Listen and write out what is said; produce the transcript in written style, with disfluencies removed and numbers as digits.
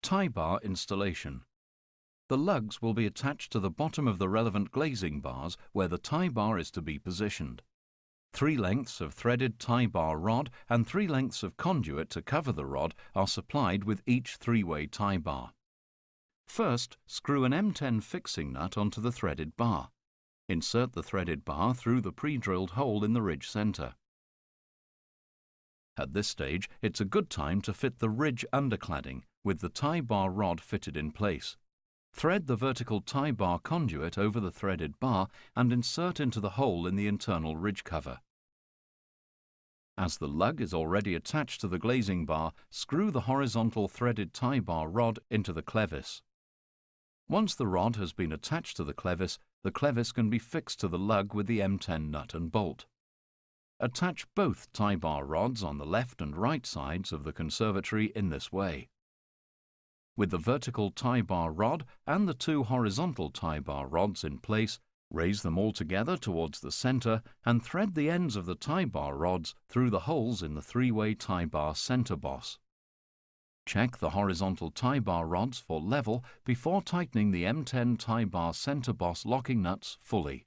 Tie bar installation. The lugs will be attached to the bottom of the relevant glazing bars where the tie bar is to be positioned. 3 lengths of threaded tie bar rod and 3 lengths of conduit to cover the rod are supplied with each 3-way tie bar. First, screw an M10 fixing nut onto the threaded bar. Insert the threaded bar through the pre-drilled hole in the ridge centre. At this stage, it's a good time to fit the ridge undercladding with the tie bar rod fitted in place. Thread the vertical tie bar conduit over the threaded bar and insert into the hole in the internal ridge cover. As the lug is already attached to the glazing bar, screw the horizontal threaded tie bar rod into the clevis. Once the rod has been attached to the clevis can be fixed to the lug with the M10 nut and bolt. Attach both tie bar rods on the left and right sides of the conservatory in this way. With the vertical tie bar rod and the 2 horizontal tie bar rods in place, raise them all together towards the centre and thread the ends of the tie bar rods through the holes in the 3-way tie bar centre boss. Check the horizontal tie bar rods for level before tightening the M10 tie bar centre boss locking nuts fully.